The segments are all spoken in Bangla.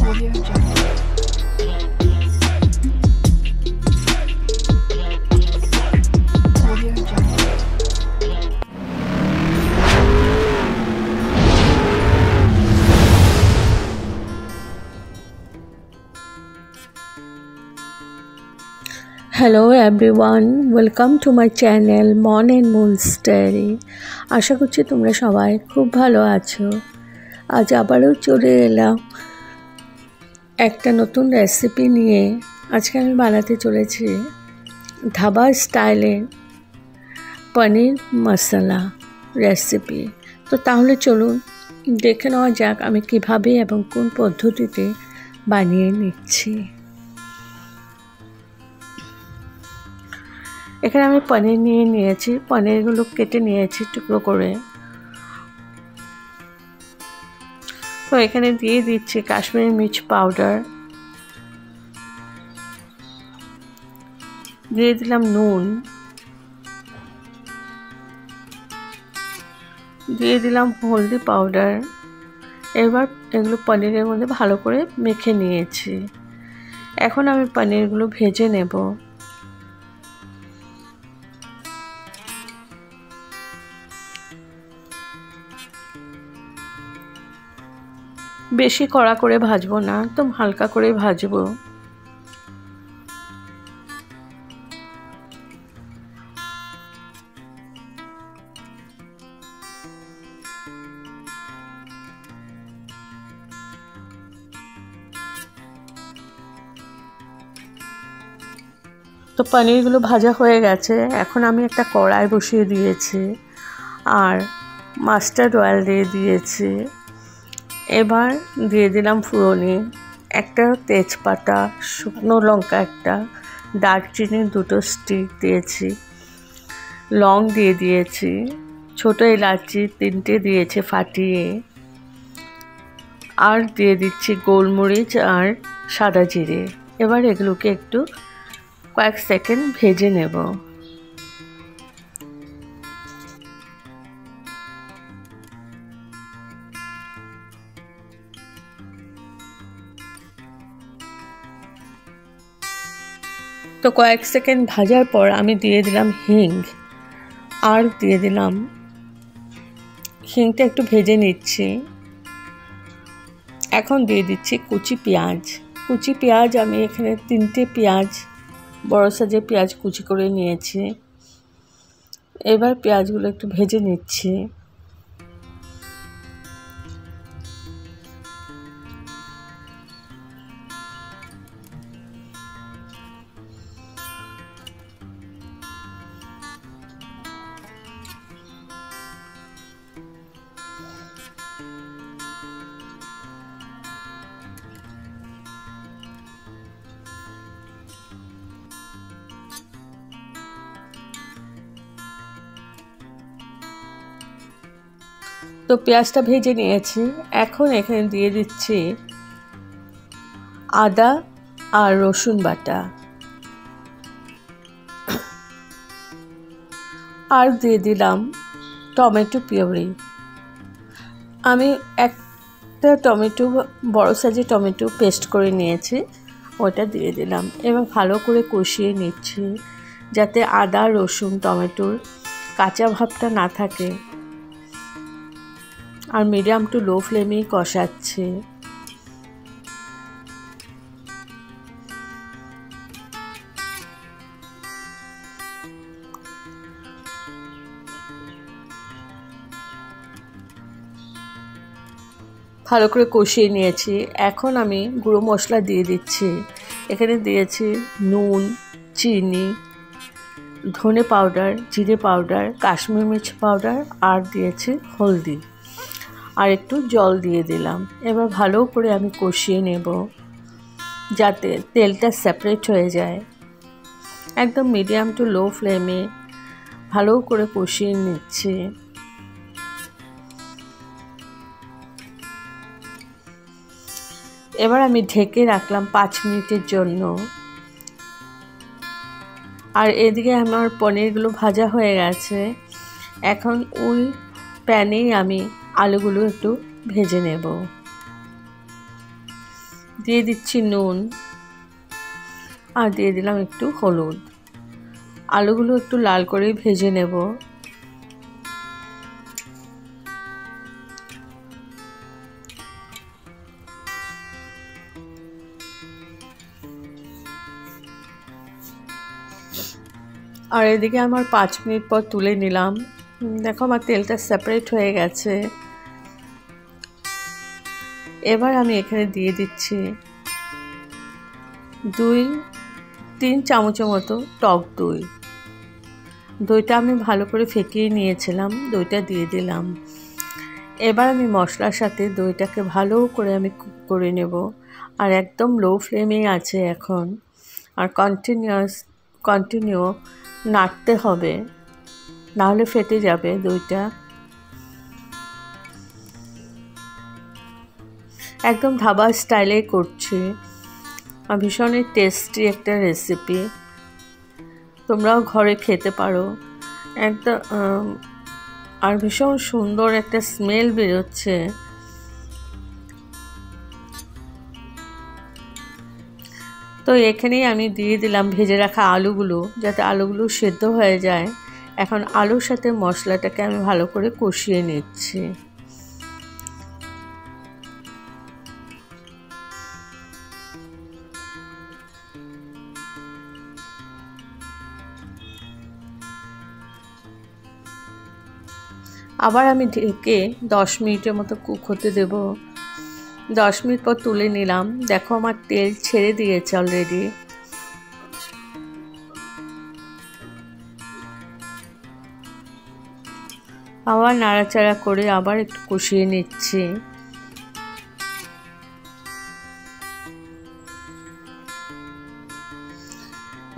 Audio Jungle. Audio Jungle. Hello everyone, welcome to my channel Mon and Moon's Diary. আশা করছি তোমরা সবাই খুব ভালো আছো। আজ আবারও চলে এলাম একটা নতুন রেসিপি নিয়ে। আজকে আমি বানাতে চলেছি ধাবা স্টাইলে পনির মশলা রেসিপি। তো তাহলে চলুন দেখে নেওয়া যাক আমি কিভাবে এবং কোন পদ্ধতিতে বানিয়ে নিচ্ছি। এখানে আমি পনির নিয়ে নিয়েছি, পনিরগুলো কেটে নিয়েছি টুকরো করে। তো এখানে দিয়ে দিচ্ছি কাশ্মীরি মির্চ পাউডার, দিয়ে দিলাম নুন, দিয়ে দিলাম হলদি পাউডার। এবার এগুলো পনিরের মধ্যে ভালো করে মেখে নিয়েছি। এখন আমি পনিরগুলো ভেজে নেব। বেশি কড়া করে ভাজবো না, একদম হালকা করে ভাজবো। তো পনিরগুলো ভাজা হয়ে গেছে। এখন আমি একটা কড়াই বসিয়ে দিয়েছি আর মাস্টার্ড অয়েল দিয়ে দিয়েছি। এবার দিয়ে দিলাম ফোড়নে একটা তেজপাতা, শুকনো লঙ্কা একটা, দারচিনি দুটো স্টিক দিয়েছি, লং দিয়ে দিয়েছি, ছোটো এলাচি তিনটে দিয়েছে ফাটিয়ে, আর দিয়ে দিচ্ছি গোলমরিচ আর সাদা জিরে। এবার এগুলোকে একটু কয়েক সেকেন্ড ভেজে নেব। তো কয়েক সেকেন্ড ভাজার পর আমি দিয়ে দিলাম হিং, আর দিয়ে দিলাম হিংটা একটু ভেজে নিচ্ছি। এখন দিয়ে দিচ্ছি কুচি পেঁয়াজ। কুচি পেঁয়াজ আমি এখানে 3টে পেঁয়াজ, বড় সাইজের পেঁয়াজ কুচি করে নিয়েছি। এবার পেঁয়াজগুলো একটু ভেজে নিচ্ছি। তো পেঁয়াজটা ভেজে নিয়েছি। এখন এখানে দিয়ে দিচ্ছি আদা আর রসুন বাটা, আর দিয়ে দিলাম টমেটো পিউরি। আমি একটা টমেটো, বড় সাইজের টমেটো পেস্ট করে নিয়েছি, ওটা দিয়ে দিলাম। এবার ভালো করে কষিয়ে নিচ্ছি যাতে আদা রসুন টমেটোর কাঁচা ভাবটা না থাকে, আর মিডিয়াম টু লো ফ্লেমেই কষাচ্ছি। ভালো করে কষিয়ে নিয়েছি। এখন আমি গুঁড়ো মশলা দিয়ে দিচ্ছি। এখানে দিয়েছি নুন, চিনি, ধনে পাউডার, জিরে পাউডার, কাশ্মীরি মির্চ পাউডার, আর দিয়েছি হলদি, আর একটু জল দিয়ে দিলাম। এবার ভালো করে আমি কষিয়ে নেব যাতে তেলটা সেপারেট হয়ে যায়। একদম মিডিয়াম টু লো ফ্লেমে ভালো করে কষিয়ে নিচ্ছি। এবার আমি ঢেকে রাখলাম 5 মিনিটের জন্য। আর এদিকে আমার পনিরগুলো ভাজা হয়ে গেছে। এখন ওই প্যানেই আমি আলুগুলো একটু ভেজে নেব। দিয়ে দিচ্ছি নুন আর দিয়ে দিলাম একটু হলুদ। আলুগুলো একটু লাল করে ভেজে নেব। আর এদিকে আমার 5 মিনিট পর তুলে নিলাম। দেখো আমার তেলটা সেপারেট হয়ে গেছে। এবার আমি এখানে দিয়ে দিচ্ছি 2-3 চামচের মতো টক দই। দইটা আমি ভালো করে ফেটিয়ে নিয়েছিলাম, দইটা দিয়ে দিলাম। এবার আমি মশলার সাথে দইটাকে ভালো করে আমি কুক করে নেব। আর একদম লো ফ্লেমেই আছে এখন। আর কন্টিনিউ নাড়তে হবে, নাহলে ফেটে যাবে দইটা। একদম ধাবা স্টাইলে করছি। আর ভীষণই টেস্টি একটা রেসিপি, তোমরাও ঘরে খেতে পারো। একদম আর ভীষণ সুন্দর একটা স্মেল বেরোচ্ছে। তো এখানেই আমি দিয়ে দিলাম ভেজে রাখা আলুগুলো, যাতে আলুগুলো সেদ্ধ হয়ে যায়। এখন আলুর সাথে মশলাটাকে আমি ভালো করে কষিয়ে নিচ্ছি। আবার আমি ঢেকে 10 মিনিটের মতো কুক হতে দেব। 10 মিনিট পর তুলে নিলাম। দেখো আমার তেল ছেড়ে দিয়েছে অলরেডি। আবার নাড়াচাড়া করে আবার একটু কষিয়ে নিচ্ছি।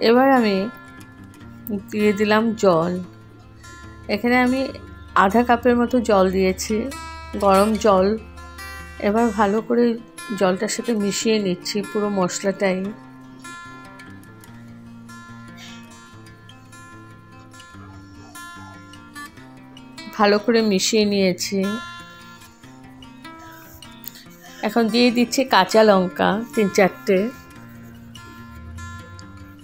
এবার আমি দিয়ে দিলাম জল। এখানে আমি আধা কাপের মতো জল দিয়েছি, গরম জল। এবার ভালো করে জলটার সাথে মিশিয়ে নিচ্ছি পুরো মশলাটাই। ভালো করে মিশিয়ে নিয়েছি। এখন দিয়ে দিচ্ছি কাঁচা লঙ্কা 3-4টে।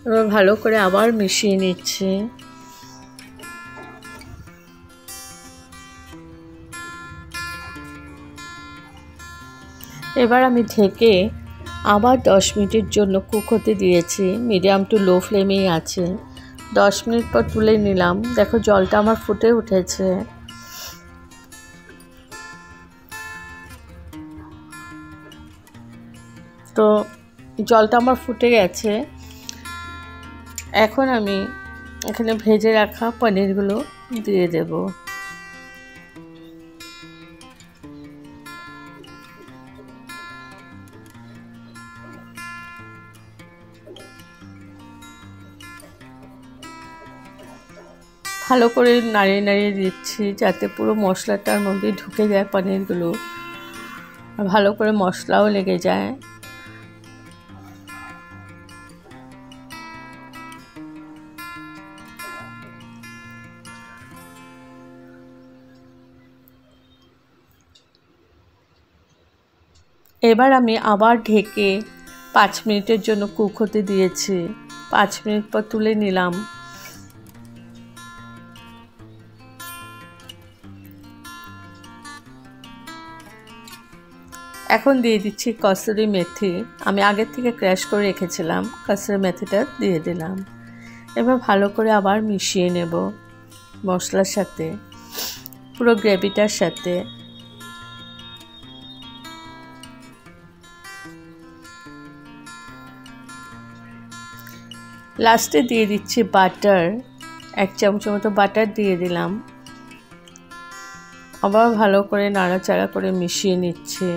এবার ভালো করে আবার মিশিয়ে নিচ্ছি। এবার আমি ঢেকে আবার 10 মিনিটের জন্য কুক হতে দিয়েছি। মিডিয়াম টু লো ফ্লেমেই আছে। 10 মিনিট পর তুলে নিলাম। দেখো জলটা আমার ফুটে উঠেছে। তো জলটা আমার ফুটে গেছে। এখন আমি এখানে ভেজে রাখা পনিরগুলো দিয়ে দেব। ভালো করে নাড়িয়ে নাড়িয়ে দিচ্ছি, যাতে পুরো মশলাটার মধ্যে ঢুকে যায় পনিরগুলো, আর ভালো করে মশলাও লেগে যায়। এবার আমি আবার ঢেকে 5 মিনিটের জন্য কুক হতে দিয়েছি। 5 মিনিট পর তুলে নিলাম। এখন দিয়ে দিচ্ছি কসুরি মেথি। আমি আগের থেকে ক্র্যাশ করে রেখেছিলাম, কসুরি মেথিটা দিয়ে দিলাম। এবার ভালো করে আবার মিশিয়ে নেব মশলার সাথে, পুরো গ্রেভিটার সাথে। লাস্টে দিয়ে দিচ্ছি বাটার। 1 চামচের মতো বাটার দিয়ে দিলাম। আবার ভালো করে নাড়াচাড়া করে মিশিয়ে নিচ্ছি।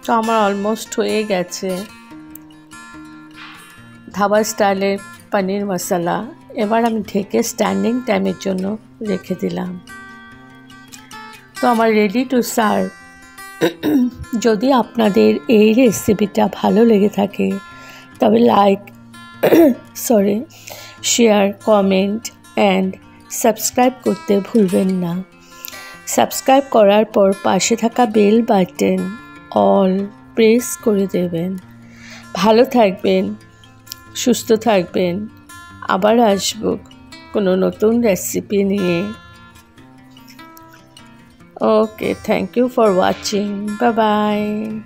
তো আমার অলমোস্ট হয়ে গেছে ধাবা স্টাইলের পনির মশলা। এবার আমি ঢেকে স্ট্যান্ডিং টাইমের জন্য রেখে দিলাম। তো আমার রেডি টু সার্ভ। যদি আপনাদের এই রেসিপিটা ভালো লেগে থাকে তবে like share, comment and subscribe করতে ভুলবেন না। সাবস্ক্রাইব করার পর পাশে থাকা বেল বাটন অল প্রেস করে দেবেন। ভালো থাকবেন, সুস্থ থাকবেন। আবার আসবো কোনো নতুন রেসিপি নিয়ে। Okay, thank you for watching. Bye by.